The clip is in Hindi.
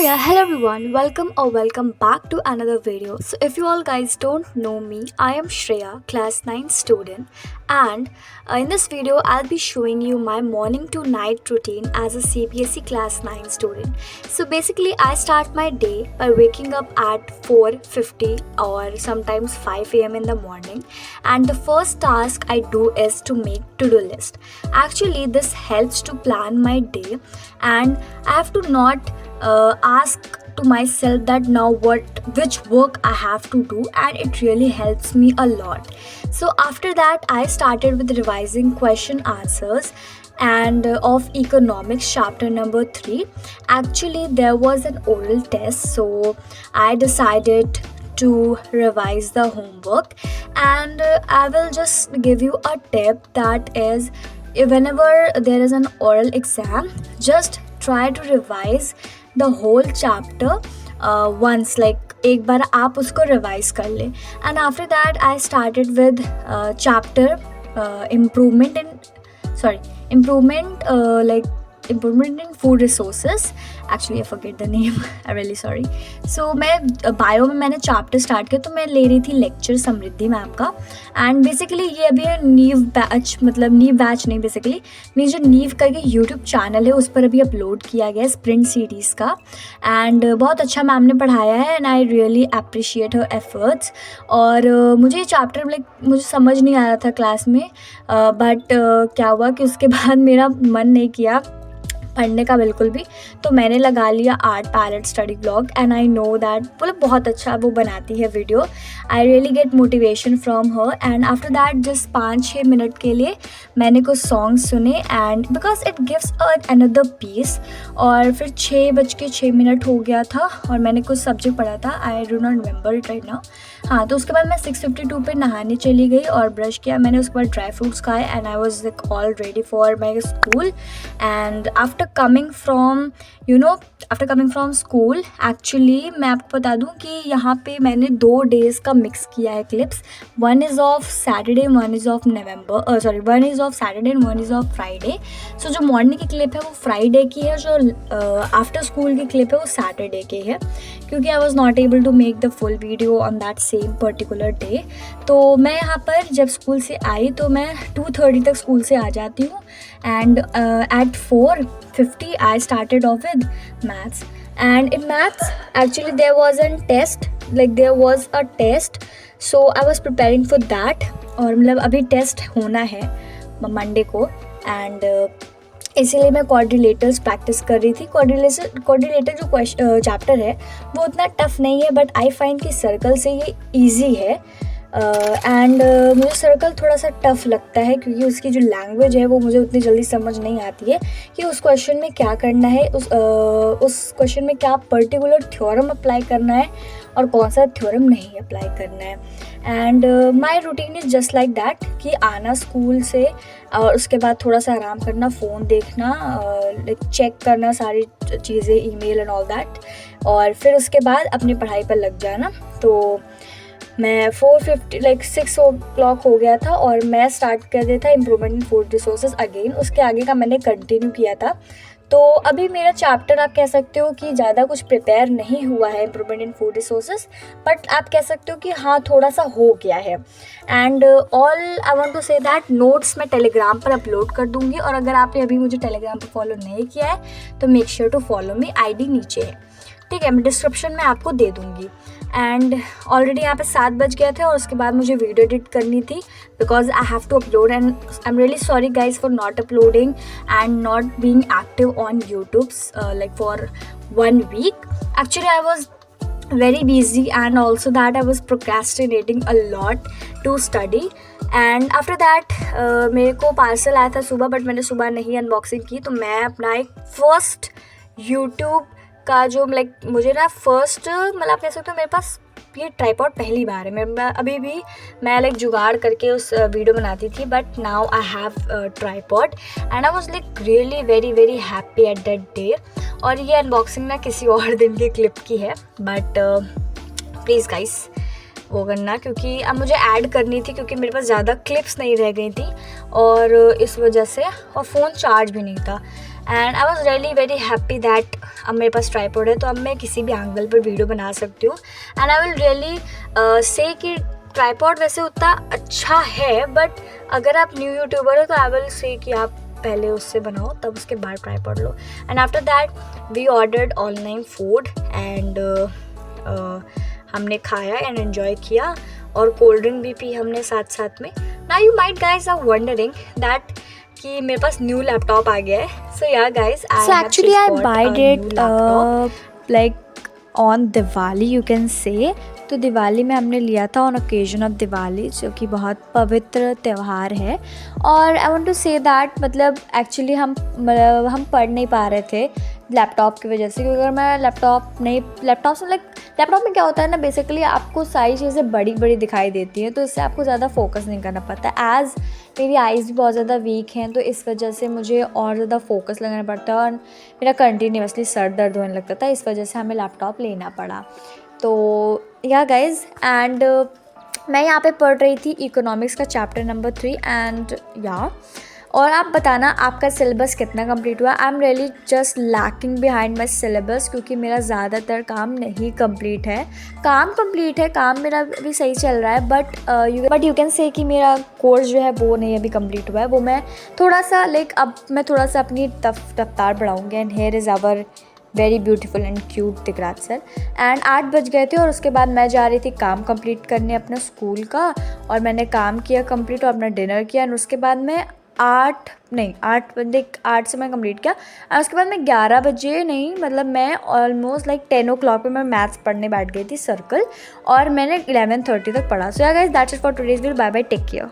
yeah, hello everyone. Welcome back to another video. So if you all guys don't know me, I am Shreya, class 9 student, and in this video I'll be showing you my morning to night routine as a CBSE class 9 student. So basically I start my day by waking up at 4:50 or sometimes 5 a.m. in the morning, and the first task I do is to make to-do list. Actually this helps to plan my day, and I have to not ask to myself that now which work I have to do, and it really helps me a lot. So after that I started with revising question answers and of economics chapter number 3. Actually there was an oral test, so I decided to revise the homework, and I will just give you a tip, that is, whenever there is an oral exam, just try to revise the whole chapter once, like एक बार आप उसको रिवाइज कर लें. And after that I started with chapter improvement in food resources. Actually I forget the name. I'm really sorry. So मैं बायो में मैंने चैप्टर स्टार्ट किया, तो मैं ले रही थी लेक्चर समृद्धि मैम का. एंड बेसिकली ये अभी नीव बैच नहीं, बेसिकली मेरी जो नीव करके यूट्यूब चैनल है उस पर अभी अपलोड किया गया है स्प्रिंट सीरीज़ का. एंड बहुत अच्छा मैम ने पढ़ाया है, and I really appreciate her efforts. और मुझे ये चैप्टर मुझे समझ नहीं आ रहा था क्लास में, बट क्या हुआ कि उसके बाद मेरा मन नहीं किया पढ़ने का बिल्कुल भी, तो मैंने लगा लिया art palette study blog. And I know that बहुत अच्छा वो बनाती है video. I really get motivation from her. And after that just 5-6 minute के लिए मैंने कुछ सॉन्ग्स सुने, and because it gives another peace. और फिर 6:06 हो गया था और मैंने कुछ सब्जेक्ट पढ़ा था. I do not remember it right now. हाँ, तो उसके बाद मैं 6:52 पे नहाने चली गई और ब्रश किया मैंने. उसके बाद ड्राई फ्रूट्स खाए, and I was all ready for my school. And after coming from school, actually मैं आपको बता दूं कि यहाँ पे मैंने 2 डेज़ का मिक्स किया है clips. One is off Saturday, one is off Saturday and one is off Friday. So जो मॉर्निंग की क्लिप है वो फ्राइडे की है, जो आफ्टर स्कूल की क्लिप है वो सैटरडे की है, क्योंकि I was not able to make the full video on that same particular day. तो मैं यहाँ पर जब स्कूल से आई तो मैं 2:30 तक स्कूल से आ जाती हूँ. And at 4:50 I started off with maths. And in maths actually there was a test, so I was preparing for that. और अभी टेस्ट होना है मंडे को, एंड इसीलिए मैं कोऑर्डिनेटर्स प्रैक्टिस कर रही थी. कोऑर्डिनेटर जो चैप्टर है वो उतना टफ नहीं है, बट आई फाइंड कि सर्कल से ये ईजी है. एंड मुझे सर्कल थोड़ा सा टफ लगता है, क्योंकि उसकी जो लैंग्वेज है वो मुझे उतनी जल्दी समझ नहीं आती है कि उस क्वेश्चन में क्या करना है, उस क्वेश्चन में क्या पर्टिकुलर थ्योरम अप्लाई करना है और कौन सा थ्योरम नहीं अप्लाई करना है. And my routine is just like that, कि आना स्कूल से और उसके बाद थोड़ा सा आराम करना, फ़ोन देखना, चेक करना सारी चीज़ें, ईमेल एंड ऑल दैट, और फिर उसके बाद अपनी पढ़ाई पर लग जाना. तो मैं 6 o'clock हो गया था और मैं स्टार्ट कर दिया था improvement in food resources again. उसके आगे का मैंने कंटिन्यू किया था. तो अभी मेरा चैप्टर आप कह सकते हो कि ज़्यादा कुछ प्रिपेयर नहीं हुआ है improvement in food resources, but आप कह सकते हो कि हाँ थोड़ा सा हो गया है. And all I want to say that notes मैं टेलीग्राम पर अपलोड कर दूँगी, और अगर आपने अभी मुझे टेलीग्राम पर फॉलो नहीं किया है तो make sure to follow me. ID नीचे है, ठीक है, मैं डिस्क्रिप्शन में आपको दे दूँगी. एंड ऑलरेडी यहाँ पे 7 बज गए थे और उसके बाद मुझे वीडियो एडिट करनी थी, because I have to upload. And I am really sorry guys for not uploading and not being active on YouTube for 1 week. Actually I was very busy, and also that I was procrastinating a lot to study. And after that मेरे को पार्सल आया था सुबह, बट मैंने सुबह नहीं अनबॉक्सिंग की. तो मैं अपना एक फर्स्ट यूट्यूब का जो मुझे ना फर्स्ट आप कह सकते हो मेरे पास ये ट्राइपॉड पहली बार है. मैं अभी भी मैं जुगाड़ करके उस वीडियो बनाती थी, but now I have tripod and I was really very very happy at that day. और ये अनबॉक्सिंग ना किसी और दिन की क्लिप की है, बट प्लीज़ गाइस वो करना, क्योंकि अब मुझे ऐड करनी थी, क्योंकि मेरे पास ज़्यादा क्लिप्स नहीं रह गई थी और इस वजह से, और फ़ोन चार्ज भी नहीं था. And I was really very happy that अब मेरे पास ट्राईपॉड है तो अब मैं किसी भी एंगल पर वीडियो बना सकती हूँ. And I will really say कि ट्राईपॉड वैसे उतना अच्छा है, बट अगर आप न्यू यूट्यूबर हो तो आई विल से कि आप पहले उससे बनाओ तब उसके बाद ट्राईपॉड लो. And after that we ordered online food and हमने खाया एंड एन्जॉय किया और कोल्ड ड्रिंक भी पी हमने साथ साथ में. Now you might guys are wondering that कि मेरे पास न्यू लैपटॉप आ गया है. सो yeah guys, So actually I bought it like on Diwali you can say. तो दिवाली में हमने लिया था ऑन ओकेजन ऑफ दिवाली, जो कि बहुत पवित्र त्यौहार है. और I want to say that मतलब एक्चुअली हम पढ़ नहीं पा रहे थे लैपटॉप की वजह से, क्योंकि अगर मैं लैपटॉप में क्या होता है ना, बेसिकली आपको सारी चीज़ें बड़ी बड़ी दिखाई देती हैं, तो इससे आपको ज़्यादा फोकस नहीं करना पड़ता. एज़ मेरी आइज़ भी बहुत ज़्यादा वीक हैं, तो इस वजह से मुझे और ज़्यादा फोकस लगाना पड़ता है और मेरा कंटिन्यूसली सर दर्द होने लगता था. इस वजह से हमें लैपटॉप लेना पड़ा. तो या गाइज़, एंड मैं यहाँ पे पढ़ रही थी इकोनॉमिक्स का चैप्टर नंबर 3 एंड या. और आप बताना आपका सिलेबस कितना कंप्लीट हुआ. आई am really just lacking behind my syllabus, क्योंकि मेरा ज़्यादातर काम नहीं कंप्लीट है. काम मेरा भी सही चल रहा है, बट यू कैन से कि मेरा कोर्स जो है वो नहीं अभी कंप्लीट हुआ है. वो मैं थोड़ा सा अब मैं थोड़ा सा अपनी रफ्तार बढ़ाऊँगी. And here is our very beautiful and cute दिखराज सर. एंड 8 बज गए थे और उसके बाद मैं जा रही थी काम कंप्लीट करने अपने स्कूल का, और मैंने काम किया कंप्लीट और अपना डिनर किया. एंड उसके बाद मैं 8 से मैं कंप्लीट किया. और उसके बाद मैं 11 बजे नहीं, मतलब मैं ऑलमोस्ट 10 o'clock पे मैं मैथ्स पढ़ने बैठ गई थी सर्कल, और मैंने 11:30 तक पढ़ा. So yeah guys, that's it for today's video. Bye bye, take care.